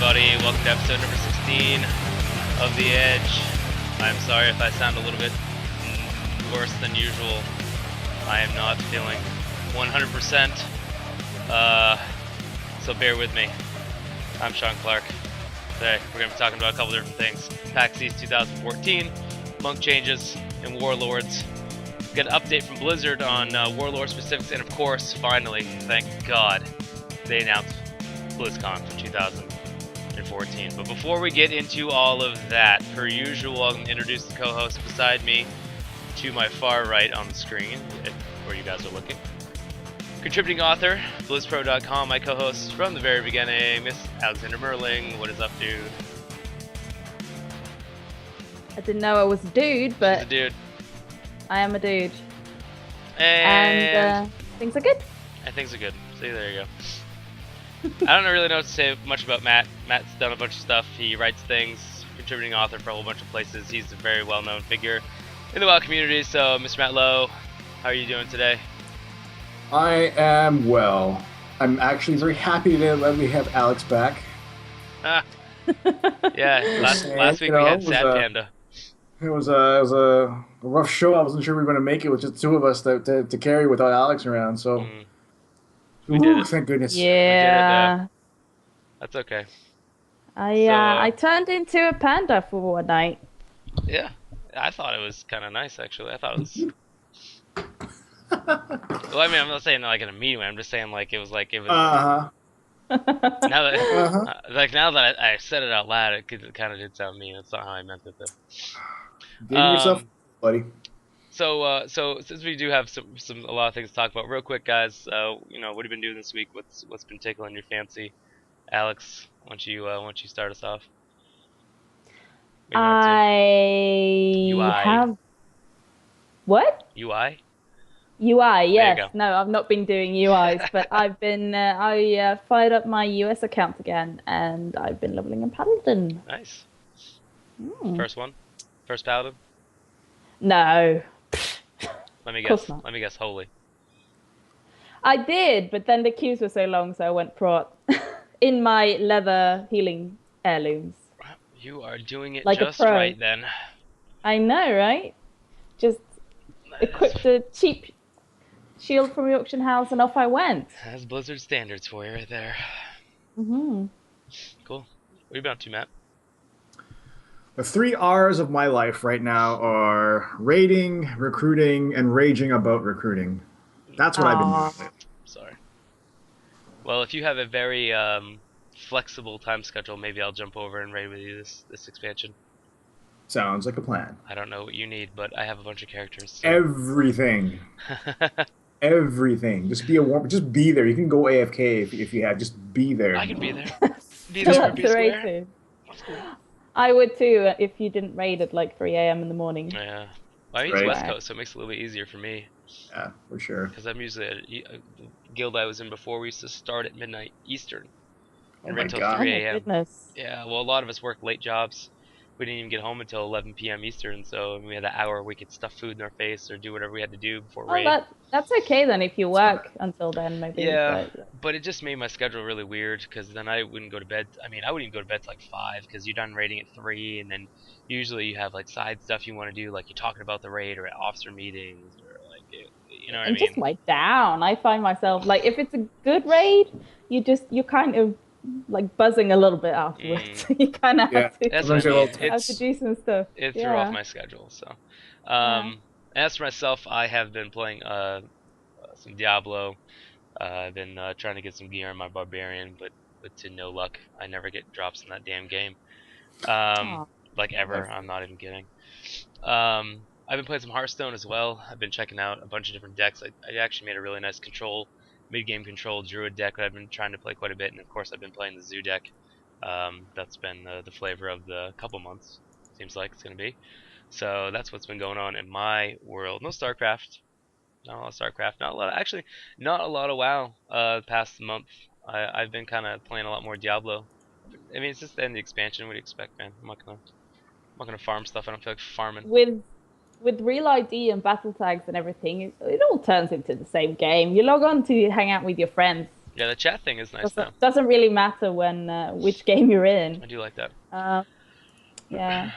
everybody. Welcome to episode number 16 of The Edge. I'm sorry if I sound a little bit worse than usual. I am not feeling 100%, so bear with me. I'm Sean Clark. Today we're going to be talking about a couple different things. PaxEast 2014, monk changes, and Warlords. Get an update from Blizzard on Warlord specifics, and of course, finally, thank God, they announced BlizzCon for 2014. But before we get into all of that, per usual, I'm going to introduce the co-host beside me to my far right on the screen, where you guys are looking. Contributing author, BlizzPro.com, my co-host from the very beginning, Miss Alexander Merling. What is up, dude? I didn't know I was a dude, but She's a dude. I am a dude. And things are good. And things are good. See, there you go. I don't really know what to say much about Matt. Matt's done a bunch of stuff. He writes things, contributing author for a whole bunch of places. He's a very well-known figure in the WoW community. So, Mr. Matt Lowe, how are you doing today? I am well. I'm actually very happy that we have Alex back. Yeah, last week we had Sad Panda. It was a rough show. I wasn't sure we were going to make it with just two of us to carry without Alex around. So we did it. Thank goodness. Yeah. We did it, that's okay. I turned into a panda for one night. Yeah, I thought it was kind of nice actually. I thought it was. Well, I mean, I'm not saying like in a mean way. I'm just saying like it was. Now that I said it out loud, it kind of did sound mean. That's not how I meant it though. Give yourself, buddy. So since we do have a lot of things to talk about, real quick, guys. What have you been doing this week? What's been tickling your fancy? Alex, why don't you start us off? Have what? UI. UI, yes. There you go. No, I've not been doing UIs, but I've been. I fired up my US account again, and I've been leveling in Paladin. Nice. First one, first Paladin. No. Let me guess. Let me guess. Holy. I did, but then the queues were so long, so I went prot in my leather healing heirlooms. You are doing it like just a pro. right then. I know, right? Just equipped a cheap shield from the auction house, and off I went. That's Blizzard standards for you right there. Mm-hmm. Cool. What are you about to, Matt? The 3 R's of my life right now are raiding, recruiting, and raging about recruiting. That's what I've been doing. Sorry. Well, if you have a very flexible time schedule, maybe I'll jump over and raid with you this expansion. Sounds like a plan. I don't know what you need, but I have a bunch of characters. So. Everything. Everything. Just be there. You can go AFK if you have. Just be there. I can be there. Be there. Be square. I would too if you didn't raid at like 3 a.m. in the morning. Yeah. Well, I mean, it's West Coast, so it makes it a little bit easier for me. Yeah, for sure. Because I'm usually the guild I was in before. We used to start at midnight Eastern and my until God. 3 a.m. Oh, goodness. Yeah. Well, a lot of us worked late jobs. We didn't even get home until 11 p.m. Eastern, so we had an hour we could stuff food in our face or do whatever we had to do before raid. That's okay then if you work until then, maybe. Yeah, but it just made my schedule really weird because then I wouldn't go to bed. I mean, I wouldn't even go to bed till like 5 because you're done raiding at 3, and then usually you have like side stuff you want to do, like you're talking about the raid or at officer meetings or like you know what I mean. Just wipe down. I find myself like if it's a good raid, you're kind of like buzzing a little bit afterwards. You kind of have to do some stuff. It threw off my schedule. So, as for myself, I have been playing some Diablo. I've been trying to get some gear on my barbarian, but to no luck. I never get drops in that damn game. Like ever. I'm not even kidding. I've been playing some Hearthstone as well. I've been checking out a bunch of different decks. I actually made a really nice mid-game control druid deck that I've been trying to play quite a bit, and of course I've been playing the zoo deck. That's been the flavor of the couple months, seems like it's going to be. So that's what's been going on in my world. No StarCraft. Not a lot of StarCraft. Not a lot of WoW the past month. I've been kind of playing a lot more Diablo. I mean, it's just the end of the expansion. What do you expect, man? I'm not gonna farm stuff. I don't feel like farming. With real ID and battle tags and everything, it all turns into the same game. You log on to hang out with your friends Yeah, the chat thing is nice now. Doesn't really matter when which game you're in. I do like that. Yeah.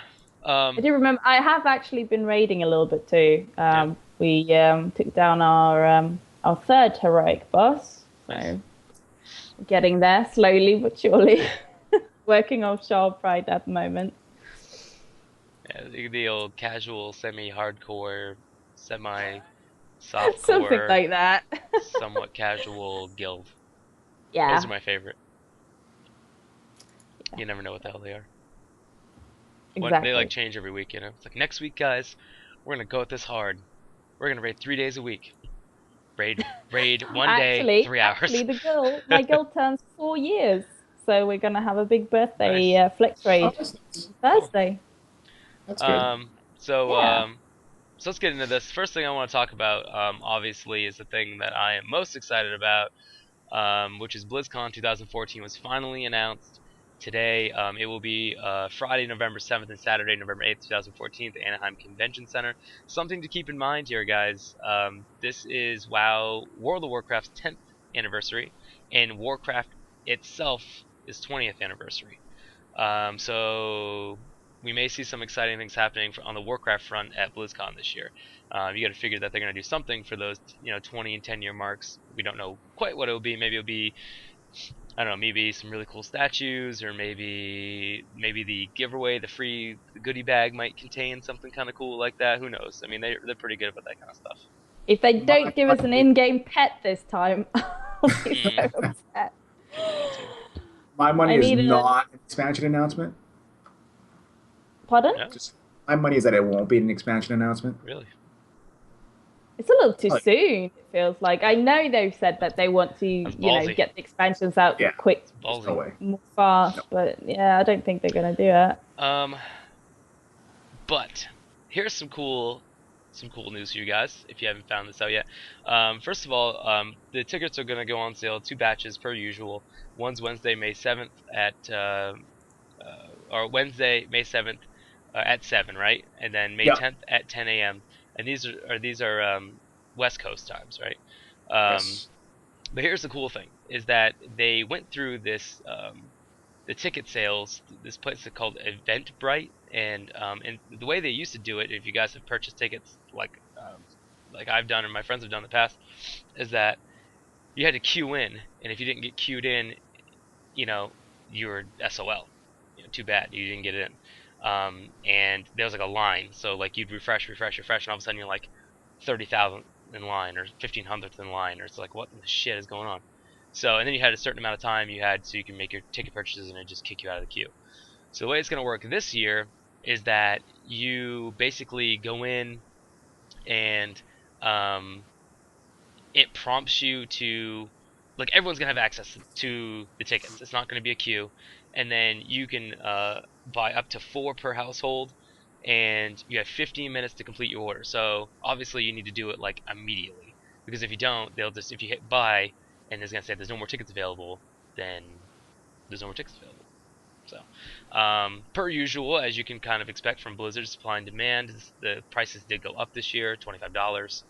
I do remember. I have actually been raiding a little bit too. We took down our third heroic boss. So nice. getting there slowly but surely. Working on Sharp Pride at the moment. Yeah, the old casual, semi-hardcore, semi-softcore, something like that. somewhat casual guild. Yeah. Those are my favorite. Yeah. You never know what the hell they are. Exactly. They like change every week, you know. It's like next week, guys, we're gonna go at this hard. We're gonna raid 3 days a week. Raid one day, 3 hours. Actually, my guild turns 4 years, so we're gonna have a big birthday flex raid Thursday. That's good. So let's get into this. First thing I want to talk about, obviously, is the thing that I am most excited about, which is BlizzCon 2014 was finally announced today. It will be Friday, November 7th and Saturday, November 8th, 2014 at the Anaheim Convention Center. Something to keep in mind here, guys. This is World of Warcraft's 10th anniversary, and Warcraft itself is 20th anniversary. So we may see some exciting things happening on the Warcraft front at BlizzCon this year. You got to figure that they're going to do something for those, 20 and 10 year marks. We don't know quite what it'll be. Maybe it'll be, I don't know, maybe some really cool statues, or maybe the giveaway, the free goodie bag might contain something kind of cool like that. Who knows? I mean, they're pretty good about that kind of stuff. If they don't give us an in-game pet this time, I'll be so upset. My money is not an expansion announcement. Pardon? Yeah. My money is that it won't be an expansion announcement. Really? It's a little too soon, it feels like. I know they've said that they want to, get the expansions out quick, more fast, but yeah, I don't think they're going to do it. But here's some cool news for you guys if you haven't found this out yet. First of all, the tickets are going to go on sale, 2 batches per usual. One's Wednesday, May 7th or Wednesday, May 7th at 7, right? And then May 10th at 10 a.m. And these are West Coast times, right? Yes. But here's the cool thing: is that they went through this the ticket sales. This place is called Eventbrite, and the way they used to do it, if you guys have purchased tickets like I've done or my friends have done in the past, is that you had to queue in, and if you didn't get queued in, you were SOL. Too bad you didn't get in. And there was like a line, so like you'd refresh, and all of a sudden you're like 30,000 in line, or 1,500th in line, or it's like, what the shit is going on? So, and then you had a certain amount of time so you can make your ticket purchases, and it just kick you out of the queue. So the way it's going to work this year is that you basically go in, and it prompts you to, like, everyone's going to have access to the tickets. It's not going to be a queue. And then you can buy up to 4 per household, and you have 15 minutes to complete your order. So obviously you need to do it like immediately, because if you don't, if you hit buy and it's going to say there's no more tickets available, then there's no more tickets available. So per usual, as you can kind of expect from Blizzard, supply and demand, the prices did go up this year, $25.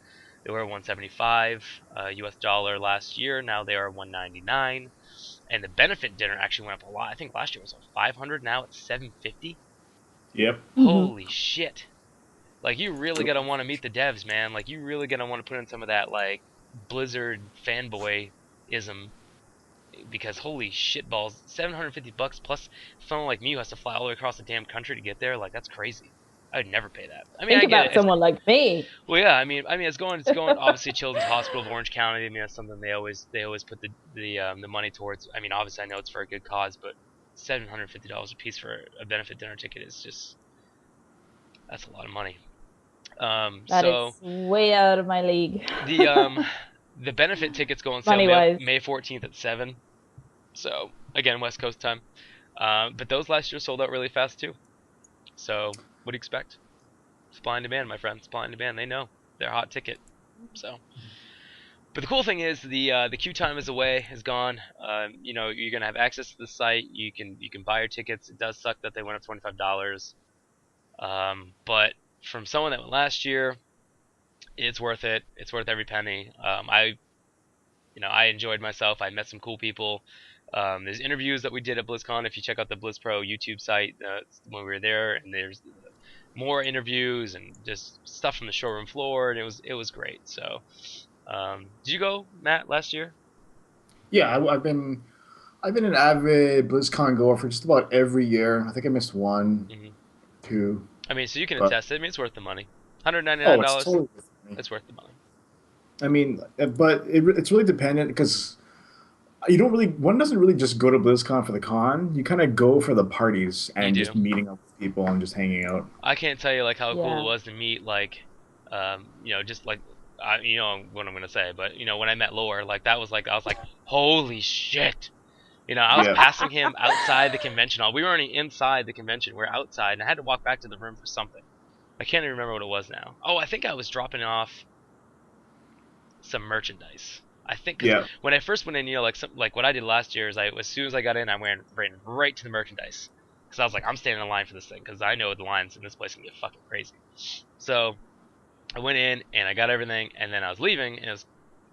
They were $175 US dollar last year. Now they are $199. And the benefit dinner actually went up a lot. I think last year was $500. Now it's $750. Yep. Holy shit! Like, you really gotta want to meet the devs, man. Like, you really gotta want to put in some of that like Blizzard fanboy-ism, because holy shit balls, $750 plus someone like me who has to fly all the way across the damn country to get there. Like, that's crazy. I would never pay that. I mean, Think about someone like me. Well, yeah. I mean, it's going obviously Children's Hospital of Orange County. I mean, that's something they always put the money towards. I mean, obviously I know it's for a good cause, but $750 a piece for a benefit dinner ticket is just, that's a lot of money. That is way out of my league. The benefit tickets go on sale May 14th at 7. So again, West Coast time. But those last year sold out really fast too. So what do you expect? Supply and demand, my friend. Supply and demand. They know they're a hot ticket. So, but the cool thing is the queue time is gone. You're gonna have access to the site. You can buy your tickets. It does suck that they went up $25. But from someone that went last year, it's worth it. It's worth every penny. I enjoyed myself. I met some cool people. There's interviews that we did at BlizzCon. If you check out the BlizzPro YouTube site when we were there, and there's more interviews and just stuff from the showroom floor, and it was great. So, did you go, Matt, last year? Yeah, I've been an avid BlizzCon goer for just about every year. I think I missed one, two. I mean, so you can attest it. I mean, it's worth the money. $199. Oh, it's totally worth the money. It's worth the money. I mean, but it's really dependent because one doesn't really just go to BlizzCon for the con. You kind of go for the parties and just meeting up with people and just hanging out. I can't tell you like how cool it was to meet just like what I'm gonna say, but when I met Lore, like that was like I was like, holy shit. I was passing him outside the convention hall. We were already inside the convention. We were outside, and I had to walk back to the room for something. I can't even remember what it was now. Oh, I think I was dropping off some merchandise. I think when I first went in, like what I did last year is as soon as I got in, I ran right to the merchandise because I was like, I'm standing in line for this thing because I know the lines in this place can get fucking crazy. So I went in and I got everything, and then I was leaving, and it was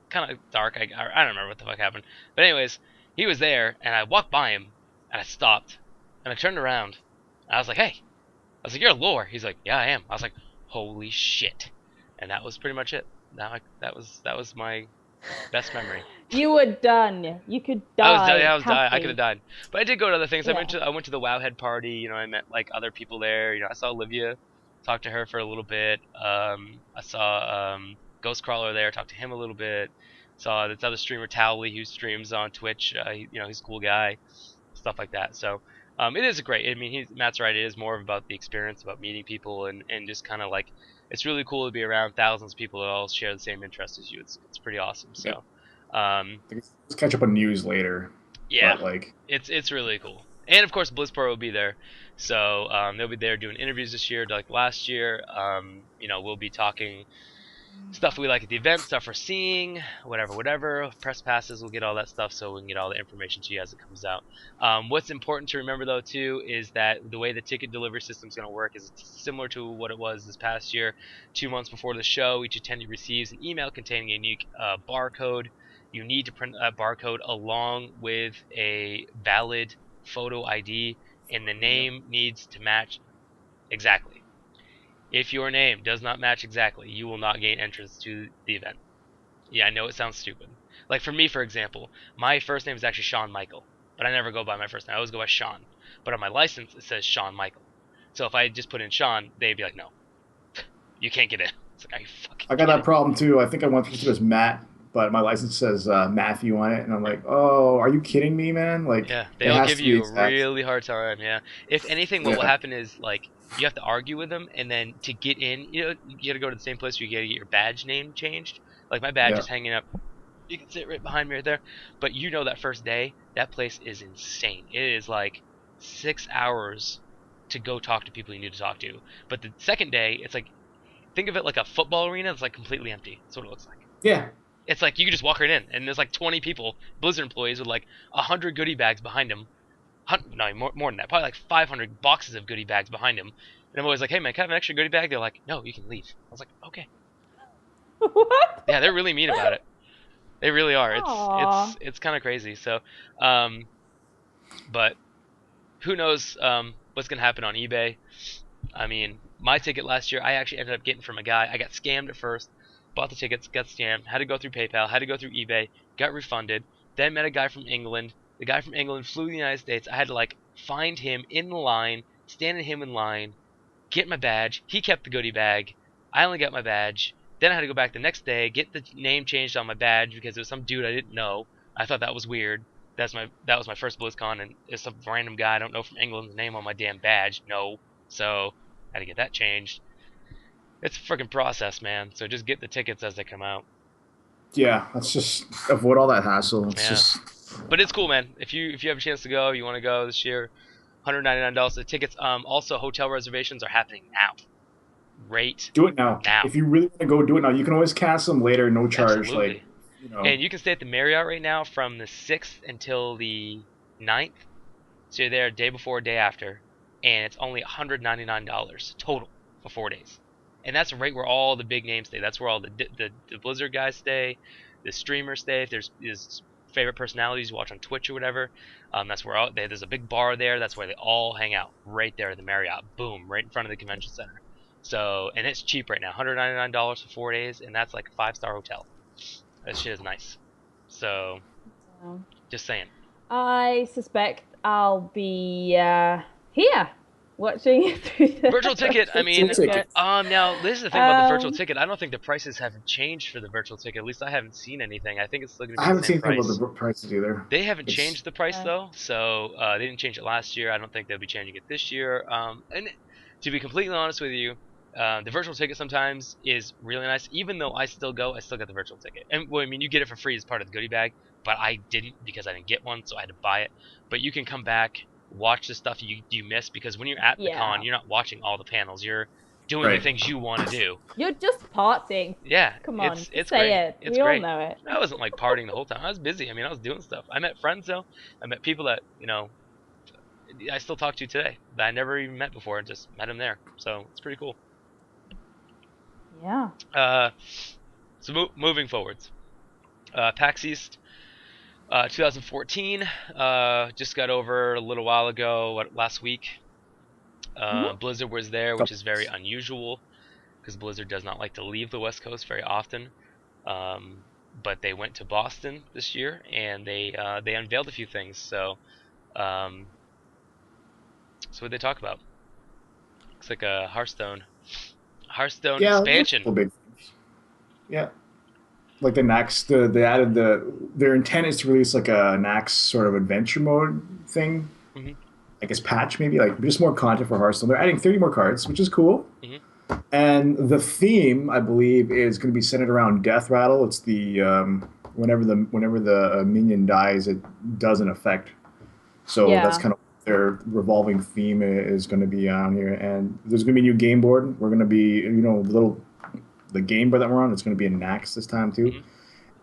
kind of dark. I don't remember what the fuck happened, but anyways, he was there, and I walked by him, and I stopped, and I turned around, and I was like, hey, I was like, you're Lore. He's like, yeah, I am. I was like, holy shit, and that was pretty much it. That was my best memory. You were done. You could die. I was dying. I could have died. But I did go to other things. Yeah. I went to the Wowhead party. I met like other people there. I saw Olivia, talked to her for a little bit. I saw Ghostcrawler there, talked to him a little bit. Saw this other streamer, Towley, who streams on Twitch. He's a cool guy, stuff like that. So it is great. I mean, Matt's right. It is more about the experience, about meeting people, and just kind of like, it's really cool to be around thousands of people that all share the same interests as you. It's pretty awesome. So, let's catch up on news later. Yeah, it's really cool. And of course, BlizzPro will be there. So they'll be there doing interviews this year, like last year. We'll be talking stuff we like at the event, stuff we're seeing, whatever. Press passes, we'll get all that stuff so we can get all the information to you as it comes out. What's important to remember though too is that the way the ticket delivery system is going to work is similar to what it was this past year. 2 months before the show, each attendee receives an email containing a unique barcode. You need to print that barcode along with a valid photo ID, and the name needs to match exactly. If your name does not match exactly, you will not gain entrance to the event. Yeah, I know it sounds stupid. Like for me, for example, my first name is actually Shawn Michael, but I never go by my first name. I always go by Sean. But on my license, it says Shawn Michael. So if I just put in Sean, they'd be like, no, you can't get in. It's like, I got that problem too. I think I went to as Matt, but my license says Matthew on it, and I'm like, oh, are you kidding me, man? Like, yeah, they'll give you a really hard time. Yeah. If anything, what will happen is like, you have to argue with them, and then to get in, you got to go to the same place where you got to get your badge name changed. Like my badge is hanging up. You can see it right behind me right there. But that first day, that place is insane. It is like 6 hours to go talk to people you need to talk to. But the second day, it's like, think of it like a football arena that's like completely empty. That's what it looks like. Yeah. It's like you can just walk right in, and there's like 20 people, Blizzard employees, with like 100 goodie bags behind them. No, more than that. Probably like 500 boxes of goodie bags behind him. And I'm always like, hey man, can I have an extra goodie bag? They're like, no, you can leave. I was like, okay. What? Yeah, they're really mean about it. They really are. It's kind of crazy. So, but who knows what's gonna happen on eBay? I mean, my ticket last year, I actually ended up getting from a guy. I got scammed at first. Bought the tickets, got scammed. Had to go through PayPal. Had to go through eBay. Got refunded. Then met a guy from England. The guy from England flew to the United States. I had to like find him in the line, stand in him in line, get my badge. He kept the goodie bag. I only got my badge. Then I had to go back the next day, get the name changed on my badge because it was some dude I didn't know. I thought that was weird. That was my first BlizzCon, and it's some random guy I don't know from England's name on my damn badge. No. So I had to get that changed. It's a freaking process, man. So just get the tickets as they come out. Yeah, let's just avoid all that hassle. But it's cool, man. If you have a chance to go, you want to go this year, $199 the tickets. Also, hotel reservations are happening now. Do it now. If you really want to go, do it now. You can always cancel them later, no charge. Absolutely. And you can stay at the Marriott right now from the 6th until the 9th. So you're there day before, day after, and it's only $199 total for 4 days. And that's right where all the big names stay. That's where all the Blizzard guys stay. the streamers stay. If there's his favorite personalities you watch on Twitch or whatever, that's where there's a big bar there. That's where they all hang out, right there at the Marriott. Boom, right in front of the convention center. So, and it's cheap right now, $199 for 4 days, and that's like a 5-star hotel. That shit is nice. So, just saying. I suspect I'll be here watching through the virtual ticket. I mean, now this is the thing about the virtual ticket. I don't think the prices haven't changed for the virtual ticket. At least I haven't seen anything. I think it's still going to be the same price. I haven't seen about the prices either. They haven't changed the price though, so they didn't change it last year. I don't think they'll be changing it this year. And to be completely honest with you, the virtual ticket sometimes is really nice. Even though I still go, I still get the virtual ticket. And well, I mean, you get it for free as part of the goodie bag, but I didn't because I didn't get one, so I had to buy it. But you can come back, watch the stuff you miss, because when you're at the con, you're not watching all the panels. You're doing the things you want to do. You're just partying. Yeah, come on, it's say great. it. We all know it. I wasn't like partying the whole time. I was busy. I mean, I was doing stuff. I met friends though. I met people that I still talk to today that I never even met before, and just met them there. So it's pretty cool. Yeah. So moving forwards, PaxEast 2014 just got over a little while ago, last week. Blizzard was there, which is very unusual because Blizzard does not like to leave the West Coast very often. But they went to Boston this year, and they unveiled a few things. So what did they talk about? Looks like a Hearthstone expansion. Yeah. Like the Nax, they added their intent is to release like a Nax sort of adventure mode thing. I guess patch maybe, like just more content for Hearthstone. They're adding 30 more cards, which is cool. And the theme, I believe, is going to be centered around Death Rattle. It's the whenever the minion dies, it does an effect. So that's kind of their revolving theme is going to be on here. And there's going to be a new game board. We're going to be, the game board that we're on, it's going to be in Nax this time too.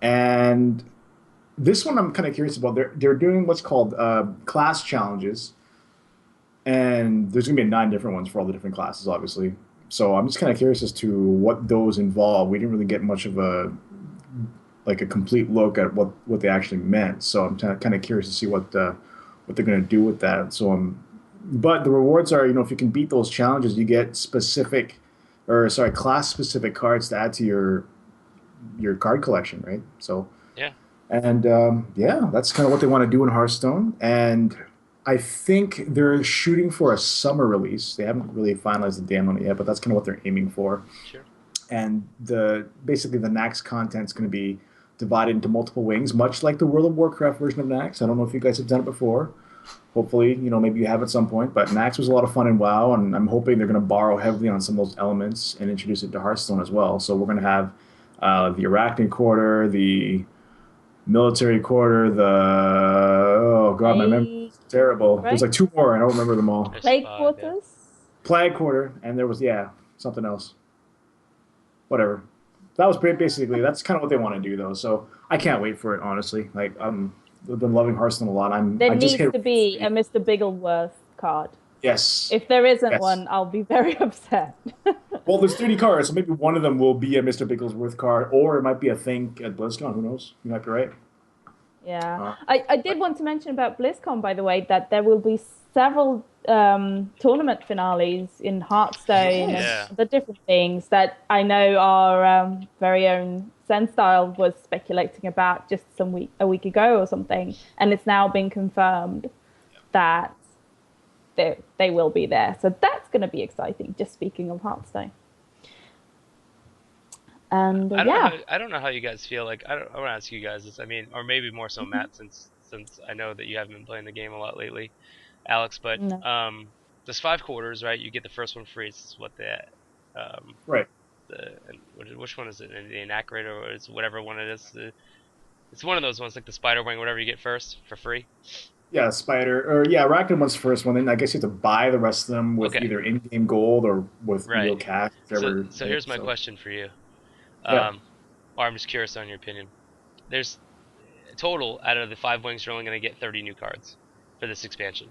And this one I'm kind of curious about. They're doing what's called class challenges. And there's going to be 9 different ones for all the different classes, obviously. So I'm just kind of curious as to what those involve. We didn't really get much of a complete look at what they actually meant. So I'm kind of curious to see what they're going to do with that. So but the rewards are, if you can beat those challenges, you get class-specific cards to add to your card collection, right? So and that's kind of what they want to do in Hearthstone. And I think they're shooting for a summer release. They haven't really finalized the date on it yet, but that's kind of what they're aiming for. Sure. And basically the Nax content is going to be divided into multiple wings, much like the World of Warcraft version of Nax. I don't know if you guys have done it before. Hopefully, maybe you have at some point. But Nax was a lot of fun in WoW, and I'm hoping they're going to borrow heavily on some of those elements and introduce it to Hearthstone as well. So we're going to have the Arachnid Quarter, the Military Quarter, my memory's terrible. Right? There's like 2 more. I don't remember them all. Plague Quarters? Plague Quarter, and there was, something else. Whatever. That was basically, that's kind of what they want to do, though. So I can't wait for it, honestly. Like, I've been loving Hearthstone a lot. There needs to be a Mr. Bigglesworth card. Yes. If there isn't one, I'll be very upset. Well, there's 30 cards, so maybe one of them will be a Mr. Bigglesworth card, or it might be a thing at BlizzCon. Who knows? You might be right. Yeah. I did want to mention about BlizzCon, by the way, that there will be several tournament finales in Hearthstone and the different things that I know our very own Zenstyle was speculating about just a week ago or something, and it's now been confirmed that they will be there. So that's going to be exciting, just speaking of Hearthstone. And I don't know how you guys feel. Like I want to ask you guys this. I mean, or maybe more so Matt, since I know that you haven't been playing the game a lot lately, Alex. But there's 5 quarters, right? You get the first one free. It's what right. Which one is it? The Anacrator, or it's whatever one it is. It's one of those ones, like the Spider Wing, whatever you get first for free. Yeah, Spider, or Arachnid one's the first one. Then I guess you have to buy the rest of them with either in-game gold or with real cash. So here's my question for you. Or I'm just curious on your opinion. There's total out of the 5 wings, you're only going to get 30 new cards for this expansion.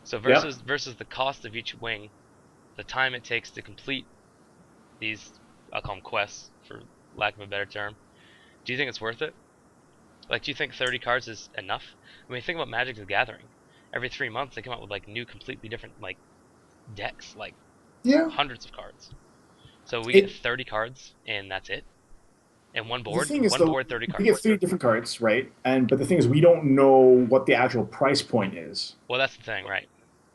So versus the cost of each wing, the time it takes to complete these, I'll call them quests for lack of a better term, Do you think it's worth it? Like, do you think 30 cards is enough? I mean, think about Magic the Gathering. Every 3 months, they come out with like new, completely different like decks, like hundreds of cards. So we get 30 cards, and that's it. And one board, the thing is, one board, 30 cards. We get 30 different cards, right? But the thing is, we don't know what the actual price point is. Well, that's the thing, right?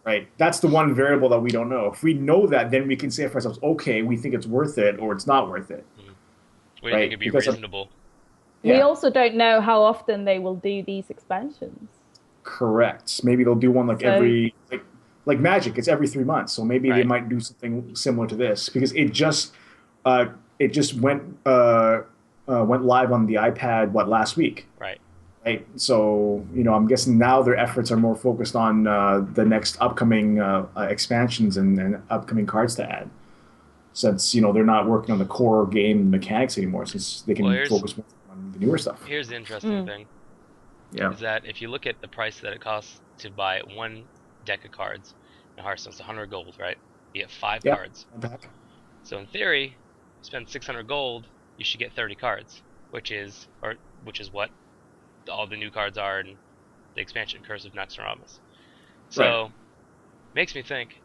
Right. That's the one variable that we don't know. If we know that, then we can say for ourselves, okay, we think it's worth it, or it's not worth it. Mm-hmm. What do you think would be reasonable? We also don't know how often they will do these expansions. Correct. Maybe they'll do one like every like Magic. It's every 3 months, so maybe they might do something similar to this because it just went live on the iPad last week. Right. Right. So I'm guessing now their efforts are more focused on the next upcoming expansions and upcoming cards to add. Since they're not working on the core game mechanics anymore, since they can focus more on the newer stuff. Here's the interesting thing. Yeah. Is that if you look at the price that it costs to buy one deck of cards in Hearthstone, it's 100 gold, right? You get 5 cards. So in theory, you spend 600 gold, you should get 30 cards, which is what all the new cards are in the expansion Curse of Naxxramas. So makes me think,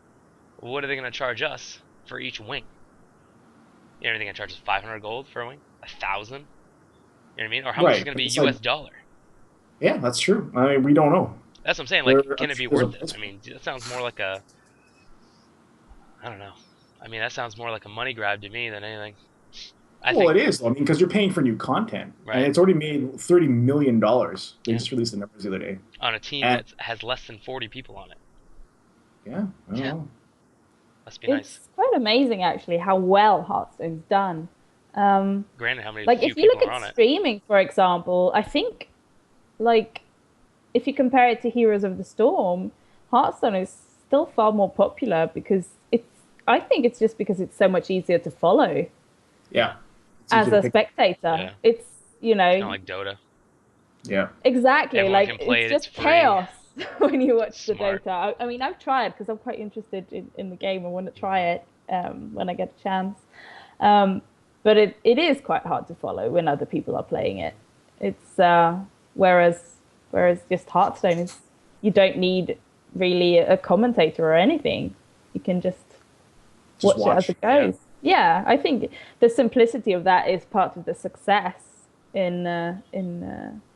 what are they going to charge us for each wing? You know, are they going to charge us 500 gold for a wing? 1,000? You know what I mean? Or how much is going to be US dollar? Yeah, that's true. I mean, we don't know. That's what I'm saying. Like, can it be worth it? I mean, that sounds more like I don't know. I mean, that sounds more like a money grab to me than anything. It is. I mean, because you're paying for new content, and it's already made $30 million. They just released the numbers the other day on a team that has less than 40 people on it. Yeah, I don't know. Must be nice. It's quite amazing, actually, how well Hearthstone's done. Granted, how many if you look at streaming, for example, I think, if you compare it to Heroes of the Storm, Hearthstone is still far more popular because I think it's just because it's so much easier to follow. Yeah. As a spectator, it's kind of like Dota. Yeah. Exactly. Everyone can it's just chaos when you watch the Dota. I mean, I've tried because I'm quite interested in the game. I want to try it when I get a chance. But it is quite hard to follow when other people are playing it. It's whereas just Hearthstone is, you don't need really a commentator or anything. You can just watch it as it goes. Yeah, I think the simplicity of that is part of the success in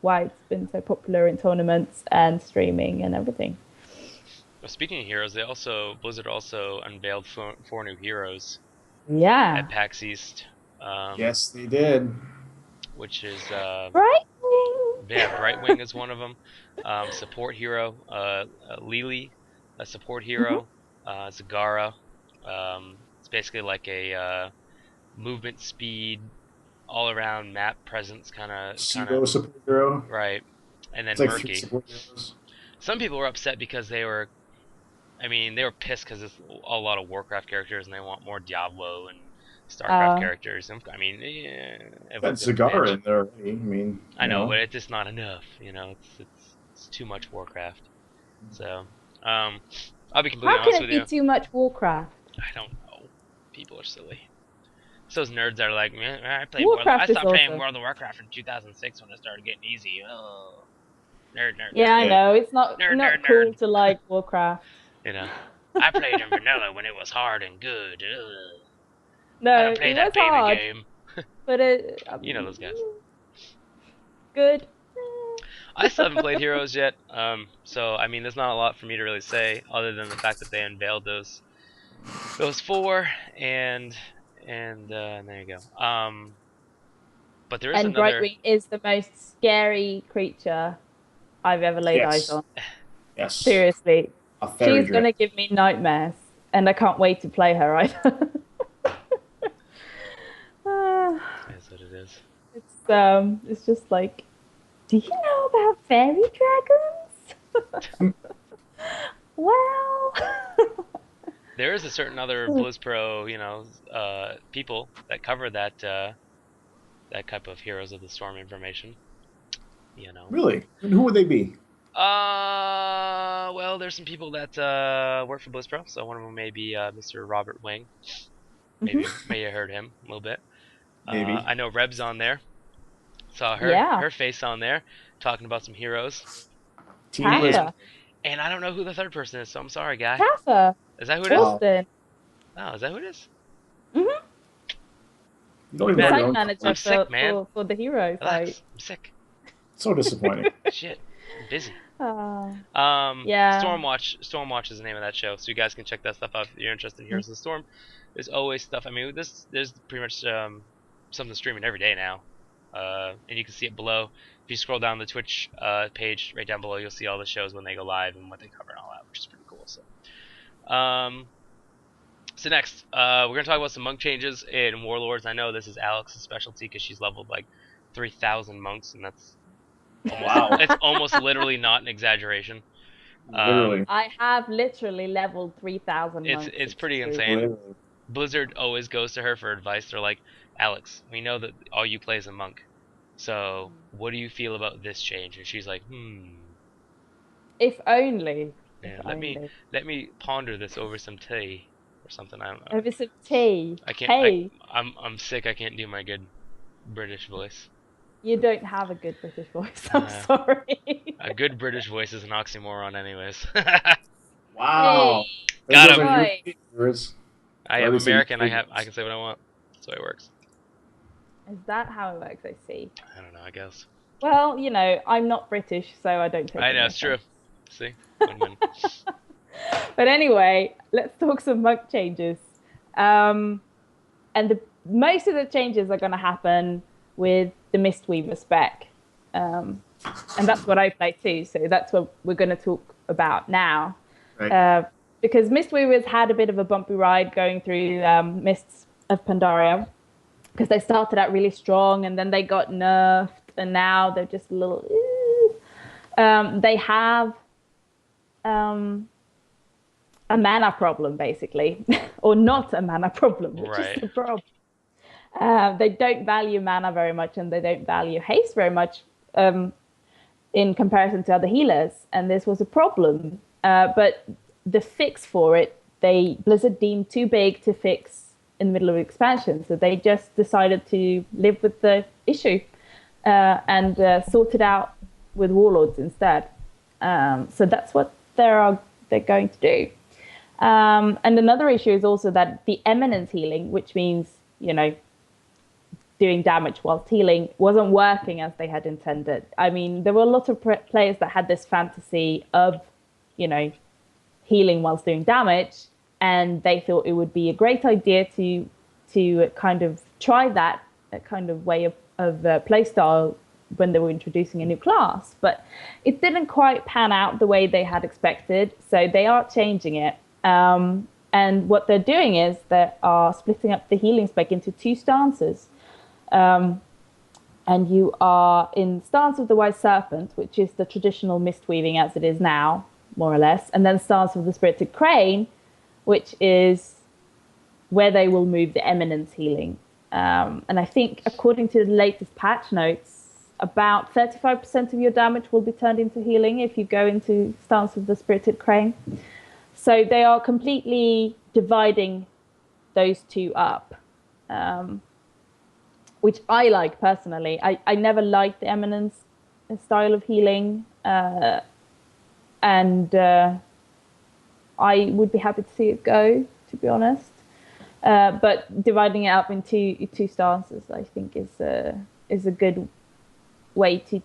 why it's been so popular in tournaments and streaming and everything. Well, speaking of heroes, Blizzard also unveiled 4 new heroes. Yeah. At PaxEast. Yes, they did. Which is Brightwing. Yeah, Brightwing is one of them. Support hero, Lily, a support hero. Zagara. It's basically like a movement speed, all around map presence kind of support hero. Right. And then it's Murky. Some people were upset because they were pissed because it's a lot of Warcraft characters and they want more Diablo and StarCraft characters. I mean, that's Zagara in there already. I mean, I know, but it's just not enough. It's too much Warcraft. So, I'll be completely honest with you. How can it be too much Warcraft? I don't know. People are silly. It's those nerds that are like, I stopped playing World of Warcraft in 2006 when it started getting easy. Oh, nerd. Yeah, I know. It's not cool to like Warcraft. I played in vanilla when it was hard and good. Ugh. No, I don't play that baby hard, game. But you know those guys. Good. I still haven't played Heroes yet, so I mean, there's not a lot for me to really say other than the fact that they unveiled those 4, and there you go. But there is another. And Brightwing is the most scary creature I've ever laid eyes on. Yes. Seriously, she's gonna give me nightmares, and I can't wait to play her either. That's what it is. It's just like, do you know about fairy dragons? Well. There is a certain other BlizzPro, people that cover that type of Heroes of the Storm information. Really? And who would they be? Well, there's some people that work for BlizzPro. So one of them may be Mr. Robert Wing. Maybe may have heard him a little bit. Maybe. I know Reb's on there. Saw her face on there talking about some heroes. And I don't know who the third person is, so I'm sorry, guy. Taffa. Is that who it is? Austin. Oh, is that who it is? Mm-hmm. The site manager sick, man. For the heroes. Relax. I'm sick. So disappointing. Shit. I'm busy. Yeah. Stormwatch is the name of that show, so you guys can check that stuff out if you're interested in Heroes of the Storm. There's always stuff. I mean, there's pretty much something streaming every day now, and you can see it below. If you scroll down the Twitch page right down below, you'll see all the shows when they go live and what they cover and all that, which is pretty cool. So next, we're gonna talk about some monk changes in Warlords. I know this is Alex's specialty because she's leveled like 3,000 monks, and that's it's almost literally not an exaggeration. Literally. I have literally leveled 3,000 monks. It's pretty insane. Literally. Blizzard always goes to her for advice. They're like, Alex, we know that all you play is a monk, so what do you feel about this change? And she's like, If only. Yeah, let me ponder this over some tea or something. I don't know. Over some tea. I can't. I'm sick. I can't do my good British voice. You don't have a good British voice. I'm sorry. A good British voice is an oxymoron, anyways. Wow. Hey. Got him. I am American. I can say what I want. That's the way it works. Is that how it works? I see. I don't know. I guess. Well, you know, I'm not British, so I don't take. I know it's true. See. Win-win. But anyway, let's talk some monk changes. And most of the changes are going to happen with the Mistweaver spec. And that's what I play too, so that's what we're going to talk about now. Right. Because Mistweavers had a bit of a bumpy ride going through Mists of Pandaria, because they started out really strong and then they got nerfed, and now they're just a little... they have a mana problem, basically. Or not a mana problem, which is the problem. They don't value mana very much, and they don't value haste very much in comparison to other healers, and this was a problem. But the fix for it, Blizzard deemed too big to fix in the middle of expansion, so they just decided to live with the issue and sort it out with Warlords instead. So that's what they're going to do. And another issue is also that the eminence healing, which means, you know, doing damage whilst healing, wasn't working as they had intended. I mean, there were a lot of players that had this fantasy of, you know, healing whilst doing damage, and they thought it would be a great idea to kind of try that kind of way of playstyle when they were introducing a new class. But it didn't quite pan out the way they had expected, so they are changing it. And what they're doing is they are splitting up the healing spec into 2 stances. And you are in Stance of the Wise Serpent, which is the traditional mistweaving as it is now, more or less, and then Stance of the Spirited Crane, which is where they will move the eminence healing. And I think, according to the latest patch notes, about 35% of your damage will be turned into healing if you go into Stance of the Spirited Crane. So they are completely dividing those 2 up. Which I like personally. I never liked the eminence style of healing, and I would be happy to see it go, to be honest. But dividing it up into 2 stances, I think, is a good way to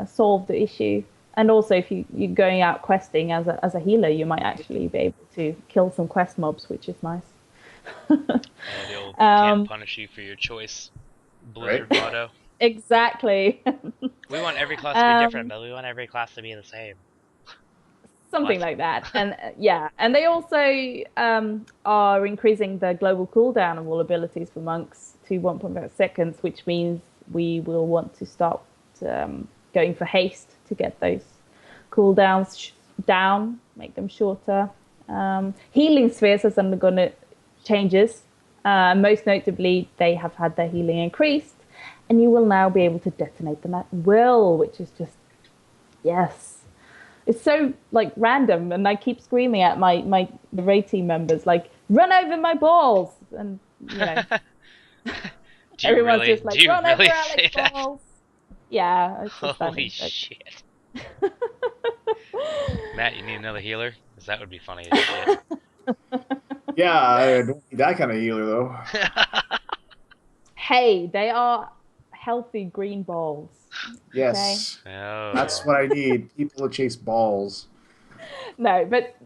solve the issue. And also, if you're going out questing as a healer, you might actually be able to kill some quest mobs, which is nice. The old can't punish you for your choice, Blizzard motto. Exactly. We want every class to be different, but we want every class to be the same. Something like that. And and they also are increasing the global cooldown of all abilities for monks to 1.5 seconds, which means we will want to start going for haste to get those cooldowns down, make them shorter. Healing spheres has undergone changes. Most notably, they have had their healing increased, and you will now be able to detonate them at will, which is just, yes. It's so, like, random, and I keep screaming at the raid team members, like, run over my balls! And, you know. Everyone's really, just like, do you run really over Alex say balls. Yeah, it's just Holy shit. Matt, you need another healer? Because that would be funny as shit. Yeah, I don't need that kind of healer, though. Hey, they are healthy green balls. Yes. Okay? Oh. That's what I need. People to chase balls. No, but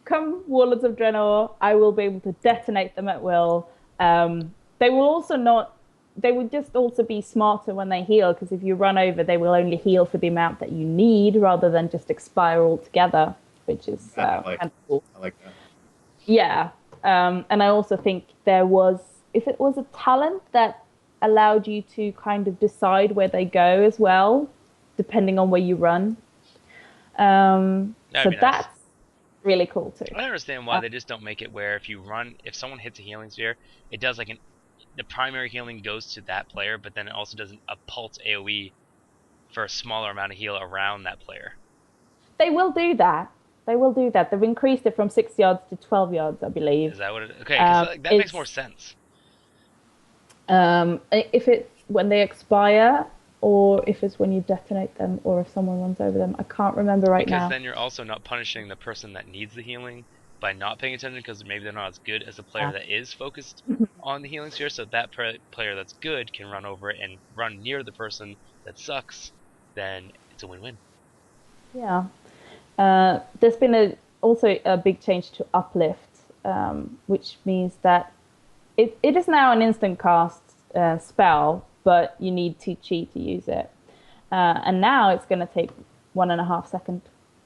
come Warlords of Draenor, I will be able to detonate them at will. They will also not. They would just also be smarter when they heal, because if you run over, they will only heal for the amount that you need rather than just expire altogether, which is kind of cool. I like that. Yeah. And I also think there was, if it was a talent that allowed you to kind of decide where they go as well, depending on where you run. So that's really cool too. I understand why they just don't make it where if someone hits a healing sphere, it does like the primary healing goes to that player, but then it also does a pulse AoE for a smaller amount of heal around that player. They will do that. They've increased it from 6 yards to 12 yards, I believe. Is that what it is? Okay, because that makes more sense. If it's when they expire, or if it's when you detonate them, or if someone runs over them. I can't remember now. Because then you're also not punishing the person that needs the healing by not paying attention, because maybe they're not as good as the player that is focused on the healing sphere. So that player that's good can run over it and run near the person that sucks. Then it's a win-win. Yeah. There's been also a big change to uplift, which means that it is now an instant cast spell, but you need to cheat to use it. And now it's going to take 1.5 seconds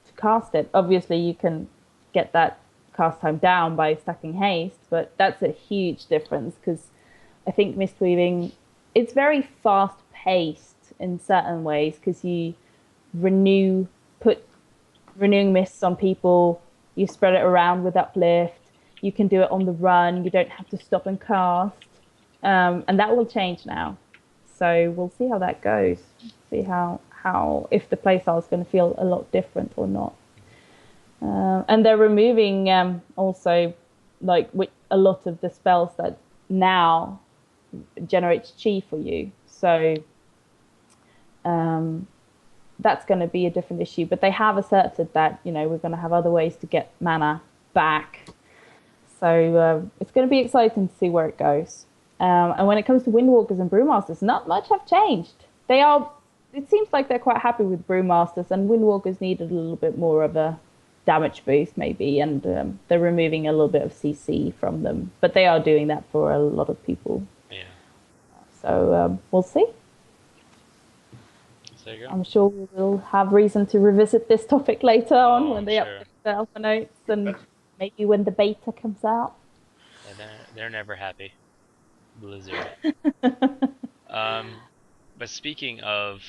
to cast it. Obviously, you can get that cast time down by stacking haste, but that's a huge difference, because I think Mistweaving, it's very fast-paced in certain ways, because you put renewing mists on people, you spread it around with uplift, you can do it on the run, you don't have to stop and cast, and that will change now. So we'll see how that goes, see how if the playstyle is going to feel a lot different or not. And they're removing also, like, with a lot of the spells that now generates chi for you, so that's going to be a different issue. But they have asserted that, we're going to have other ways to get mana back. So it's going to be exciting to see where it goes. And when it comes to Windwalkers and Brewmasters, not much have changed. It seems like they're quite happy with Brewmasters, and Windwalkers needed a little bit more of a damage boost maybe, and they're removing a little bit of CC from them. But they are doing that for a lot of people. Yeah. So we'll see. There you go. I'm sure we will have reason to revisit this topic later on when they update the alpha notes, and maybe when the beta comes out. Yeah, they're never happy, Blizzard. But speaking of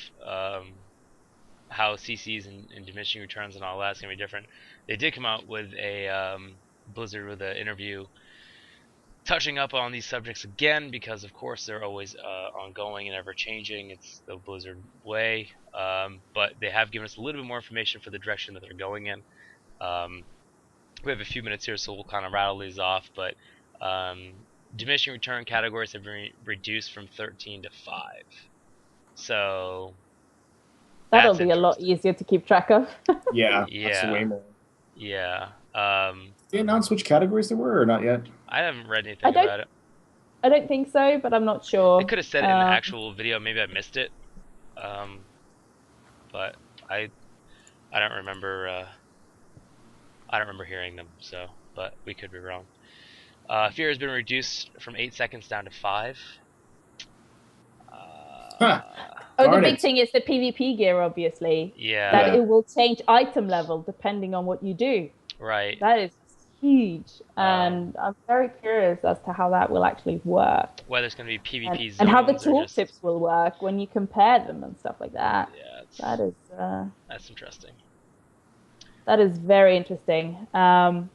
how CCs and diminishing returns and all that's gonna be different, they did come out with a Blizzard with an interview touching up on these subjects again, because of course they're always ongoing and ever changing. It's the Blizzard way. But they have given us a little bit more information for the direction that they're going in. We have a few minutes here, so we'll kind of rattle these off. But diminishing return categories have been reduced from 13 to 5. So that'll be a lot easier to keep track of. Yeah, that's way more. Yeah. Did they announce which categories there were, or not yet? I haven't read anything about it. I don't think so, but I'm not sure. They could have said it in the actual video. Maybe I missed it. But I don't remember. I don't remember hearing them. So, but we could be wrong. Fear has been reduced from 8 seconds down to 5. The big thing is the PvP gear, obviously. Yeah. That it will change item level depending on what you do. Right. That is huge, and I'm very curious as to how that will actually work. Whether it's going to be PvP zones and how the tooltips will work when you compare them and stuff like that. Yeah, that's interesting. That is very interesting. I'm,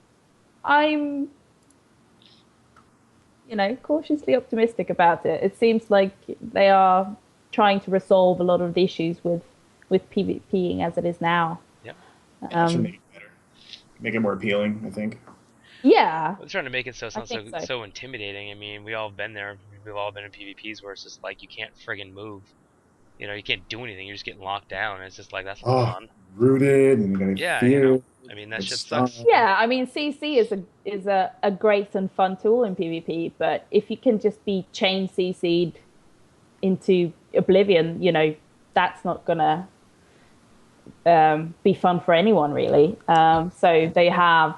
cautiously optimistic about it. It seems like they are trying to resolve a lot of the issues with PvPing as it is now. Yep. Should make it better. Make it more appealing, I think. Yeah. They're trying to make it so it's not so intimidating. I mean, we all have been there. We've we've all been in PvPs where it's just like you can't friggin' move. You know, you can't do anything. You're just getting locked down. It's just like that's not fun. Rooted and you're gonna fear. I mean, that shit sucks. Yeah, I mean, CC is a great and fun tool in PvP, but if you can just be chain CC'd into oblivion, you know, that's not gonna be fun for anyone really. So they have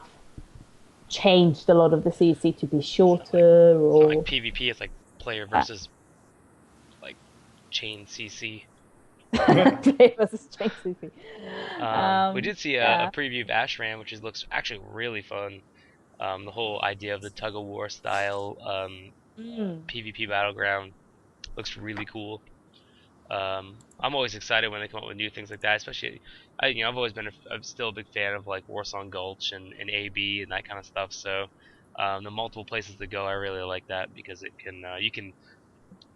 changed a lot of the CC to be shorter, or like PvP is like player versus like chain CC. Player versus chain CC. We did see a preview of Ashram, which looks actually really fun. The whole idea of the tug of war style PvP battleground looks really cool. I'm always excited when they come up with new things like that, especially I've always been I'm still a big fan of like Warsong Gulch and AB and that kind of stuff. So the multiple places to go, I really like that because it can you can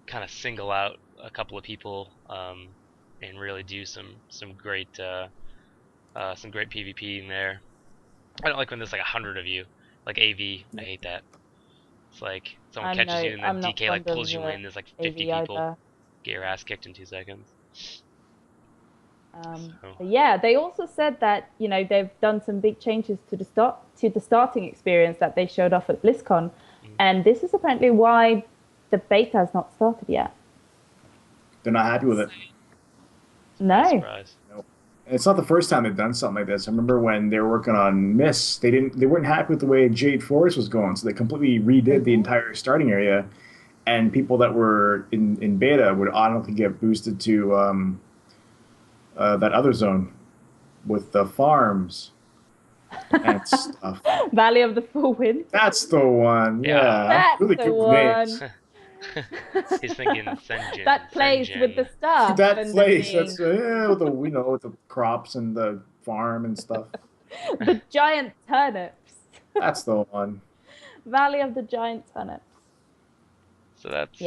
kind of single out a couple of people and really do some great PvP in there. I don't like when there's like 100 of you, like AV. I hate that. It's like someone catches you and then DK like pulls you in. There's like 50 people. Either. Get your ass kicked in 2 seconds. Yeah, they also said that they've done some big changes to the starting experience that they showed off at BlizzCon, and this is apparently why the beta has not started yet. They're not happy with it. No. Nope. It's not the first time they've done something like this. I remember when they were working on Mists, they weren't happy with the way Jade Forest was going, so they completely redid the entire starting area, and people that were in beta would automatically get boosted to that other zone with the farms and stuff. Valley of the Four Winds. That's the one. Yeah, that's really the good one. He's thinking Senjin. That plays with the stuff. That plays. That's with the crops and the farm and stuff. The giant turnips. That's the one. Valley of the giant turnips. So that's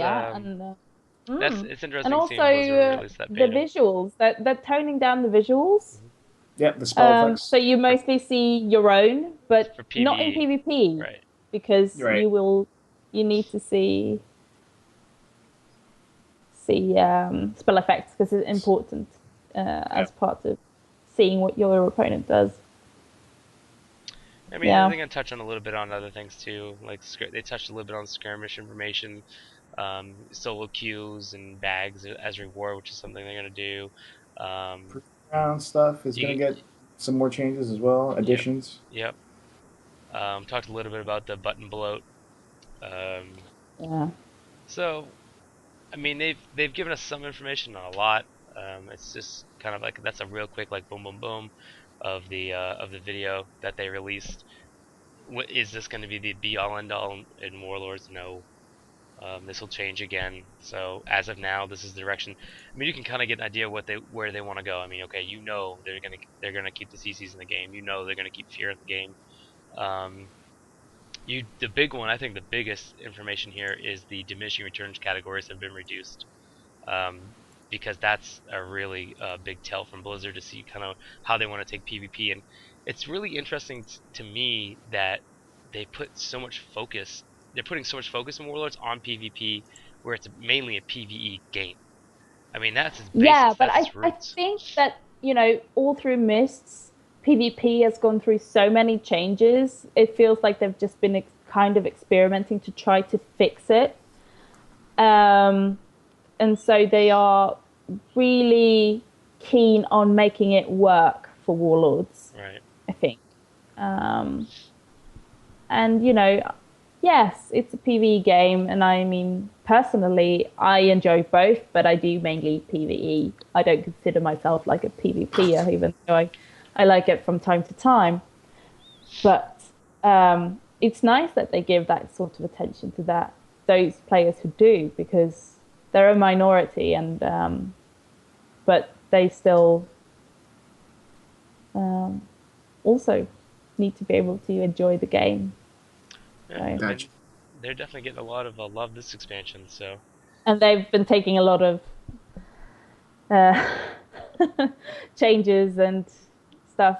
it's interesting. And also that the visuals. They're toning down the visuals. Yeah, the spell effects. So you mostly see your own, but not in PvP, right? Because you need to see spell effects because it's important as part of seeing what your opponent does. I mean, I think I touch on a little bit on other things too. Like they touched a little bit on skirmish information, solo queues and bags as reward, which is something they're gonna do. Round stuff is gonna get some more changes as well, additions. Yep. Talked a little bit about the button bloat. So, I mean, they've given us some information on a lot. It's just kind of like that's a real quick like boom boom boom of the video that they released. Is this going to be the be all end all in Warlords? No. This will change again. So as of now, this is the direction. I mean, you can kind of get an idea where they want to go. I mean, okay, they're gonna keep the CCs in the game. They're gonna keep fear in the game. The big one, I think the biggest information here is the diminishing returns categories have been reduced. Because that's a really big tell from Blizzard to see kind of how they want to take PvP, and it's really interesting to me that they put so much focus. They're putting so much focus in Warlords on PvP, where it's mainly a PvE game. I mean, that's its basis. Yeah, but I think that all through Mists, PvP has gone through so many changes. It feels like they've just been kind of experimenting to try to fix it. And so they are really keen on making it work for Warlords, right? I think. And, yes, it's a PvE game. And I mean, personally, I enjoy both, but I do mainly PvE. I don't consider myself like a PvPer, even though I like it from time to time. But it's nice that they give that sort of attention to those players who do, because they're a minority, and but they still also need to be able to enjoy the game. Yeah, I mean, they're definitely getting a lot of love this expansion. So, and they've been taking a lot of changes and stuff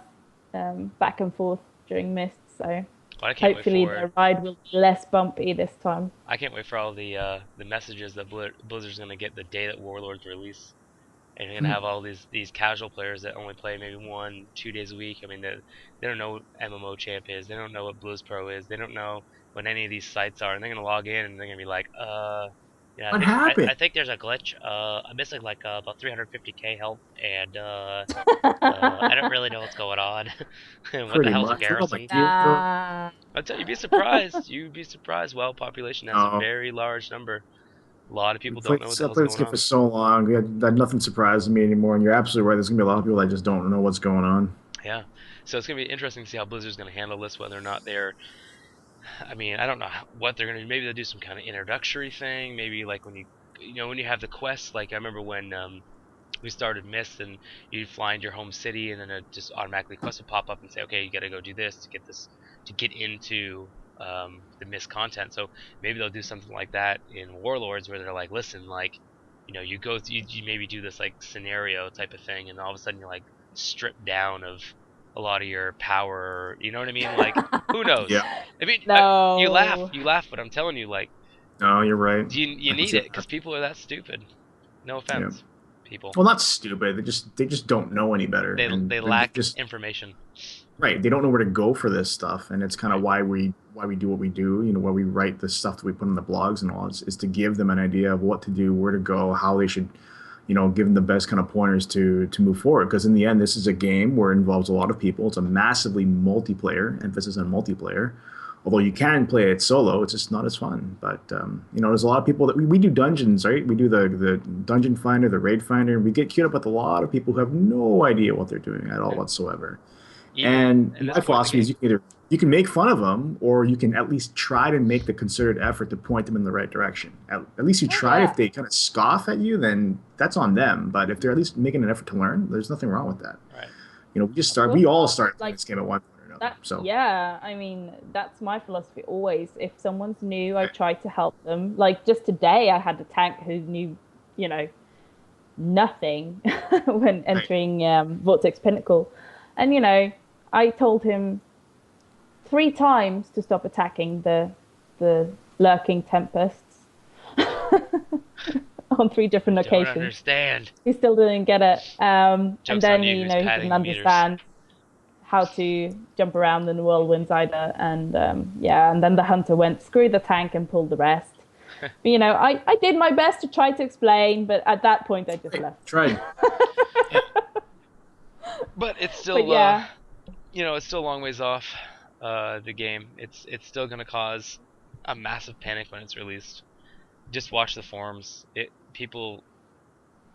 back and forth during Mist. So But I can't Hopefully wait for the ride will be less bumpy this time. I can't wait for all the messages that Blizzard's gonna get the day that Warlords release. And you're gonna have all these casual players that only play maybe 1-2 days a week. I mean, they don't know what MMO Champ is. They don't know what Blizz Pro is. They don't know what any of these sites are. And they're gonna log in and they're gonna be like, yeah, What happened? I think there's a glitch. I'm missing like about 350k health, and I don't really know what's going on. What Pretty the hell's a much. garrison? Nah. I'll tell you, you'd be surprised. You'd be surprised. Well, population has a very large number. A lot of people don't know what the hell's going on. For so long, that nothing surprises me anymore. And you're absolutely right. There's gonna be a lot of people that just don't know what's going on. Yeah, so it's gonna be interesting to see how Blizzard's gonna handle this. Whether or not they're, I mean, I don't know what they're gonna do. Maybe they'll do some kind of introductory thing. Maybe like when when you have the quests. Like I remember when we started Mist, and you'd fly into your home city, and then it just automatically quests would pop up and say, okay, you gotta go do this to get into the Mist content. So maybe they'll do something like that in Warlords, where they're like, listen, like, you go through, you maybe do this like scenario type of thing, and all of a sudden you're like stripped down of a lot of your power. You know what I mean? Like, who knows? Yeah. I mean, No. you laugh, but I'm telling you, like, no, you're right. You need it because people are that stupid. No offense, people. Well, not stupid. They just don't know any better. They lack information. Right. They don't know where to go for this stuff, and it's kind of why we do what we do. Why we write the stuff that we put on the blogs and all is to give them an idea of what to do, where to go, how they should, give them the best kind of pointers to move forward. Because in the end, this is a game where it involves a lot of people. It's a massively multiplayer, emphasis on multiplayer. Although you can play it solo, it's just not as fun. But there's a lot of people that we do dungeons, right? We do the dungeon finder, the raid finder, and we get queued up with a lot of people who have no idea what they're doing at all whatsoever. And my philosophy is you can make fun of them, or you can at least try to make the concerted effort to point them in the right direction. At least you try. If they kind of scoff at you, then that's on them. But if they're at least making an effort to learn, there's nothing wrong with that. Right. We all start playing this game at one point or another. So yeah, I mean, that's my philosophy always. If someone's new, I try to help them. Like just today, I had a tank who knew, nothing when entering Vortex Pinnacle, and I told him 3 times to stop attacking the lurking tempests on 3 different locations. Don't understand. He still didn't get it. And then he didn't understand how to jump around in the whirlwinds either. And and then the hunter went, screw the tank, and pulled the rest. But, I did my best to try to explain, but at that point I just left. Tried. But it's still it's still a long ways off. The game, it's still gonna cause a massive panic when it's released. Just watch the forums.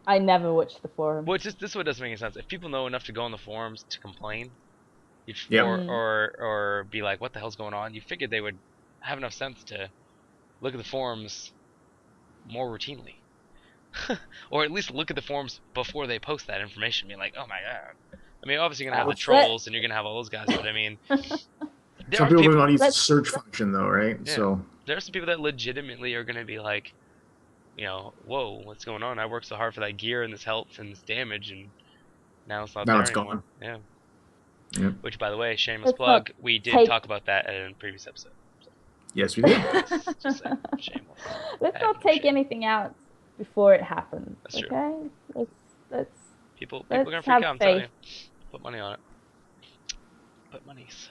I never watched the forums. Well, this is what doesn't make any sense. If people know enough to go on the forums to complain, or be like, what the hell's going on? You figured they would have enough sense to look at the forums more routinely. Or at least look at the forums before they post that information, be like, oh my god. I mean, obviously you're gonna have the trolls and you're gonna have all those guys, but I mean, some people don't use the search function though, right? Yeah. So there are some people that legitimately are gonna be like, whoa, what's going on? I worked so hard for that gear and this health and this damage, and now it's not there anymore. Gone. Yeah. Yep. Which, by the way, shameless plug, we did talk about that in a previous episode. So. Yes, we did. Just saying, shameless. Let's not take anything out before it happens. That's true. Okay, let's. People are gonna freak out. I'm telling you. Put money on it. Put monies.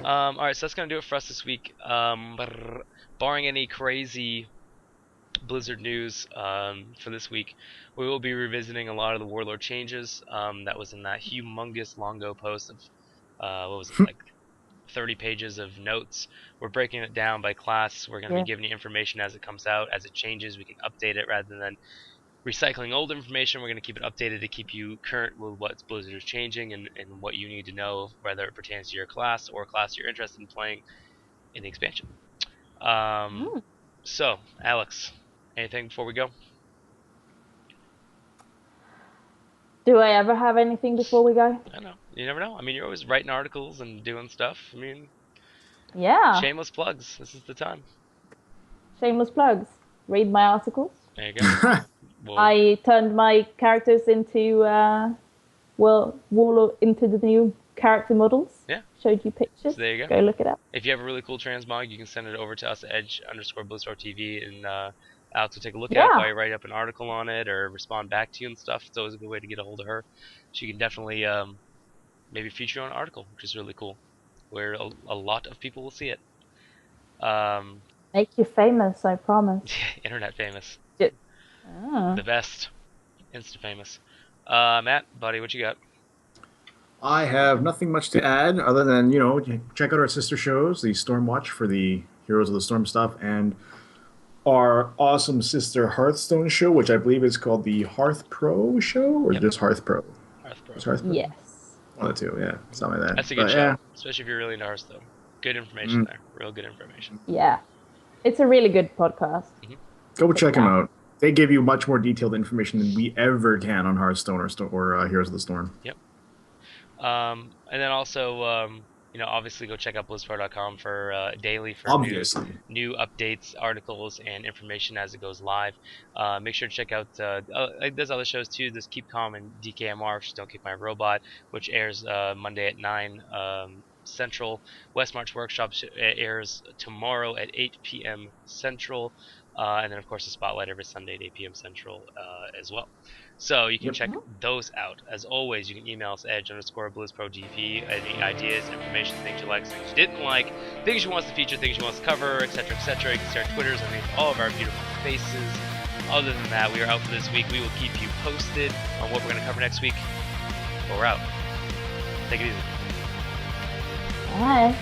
Alright, so that's gonna do it for us this week. Barring any crazy Blizzard news for this week, we will be revisiting a lot of the Warlord changes. That was in that humongous Longo post of what was it, like 30 pages of notes. We're breaking it down by class. We're gonna be giving you information as it comes out, as it changes. We can update it rather than recycling old information. We're going to keep it updated to keep you current with what Blizzard is changing and what you need to know, whether it pertains to your class or a class you're interested in playing in the expansion. So, Alex, anything before we go? Do I ever have anything before we go? I don't know. You never know. I mean, you're always writing articles and doing stuff. I mean, shameless plugs. This is the time. Shameless plugs. Read my articles. There you go. I turned my characters into into the new character models. showed you pictures. So there you go look it up. If you have a really cool transmog, you can send it over to us at edge_BlizzStarTV, and Alex will take a look at it while you write up an article on it or respond back to you and stuff. It's always a good way to get a hold of her. She can definitely maybe feature you on an article, which is really cool, where a lot of people will see it. Make you famous, I promise. Internet famous. The best. Insta famous. Matt, buddy, what you got? I have nothing much to add other than, check out our sister shows, the Stormwatch for the Heroes of the Storm stuff, and our awesome sister Hearthstone show, which I believe is called the Hearth Pro show, or just Hearth Pro? Hearth Pro. Yes. One of the two, yeah. Something like that. That's a good show, especially if you're really into Hearthstone. Good information there. Real good information. Yeah. It's a really good podcast. Go check them out. They give you much more detailed information than we ever can on Hearthstone or Heroes of the Storm. Yep. And then also, obviously go check out BlizzCon.com for daily for new updates, articles, and information as it goes live. Make sure to check out there's other shows too. There's Keep Calm and DKMR, which is Don't Kick My Robot, which airs Monday at 9 Central. West March Workshop airs tomorrow at 8 p.m. Central. And then, of course, the Spotlight every Sunday at 8 p.m. Central as well. So you can check those out. As always, you can email us edge_BlizzProDP. Any ideas, information, things you like, things you didn't like, things you want us to feature, things you want us to cover, etc., etc. You can see our Twitters underneath all of our beautiful faces. Other than that, we are out for this week. We will keep you posted on what we're going to cover next week. But we're out. Take it easy. Bye.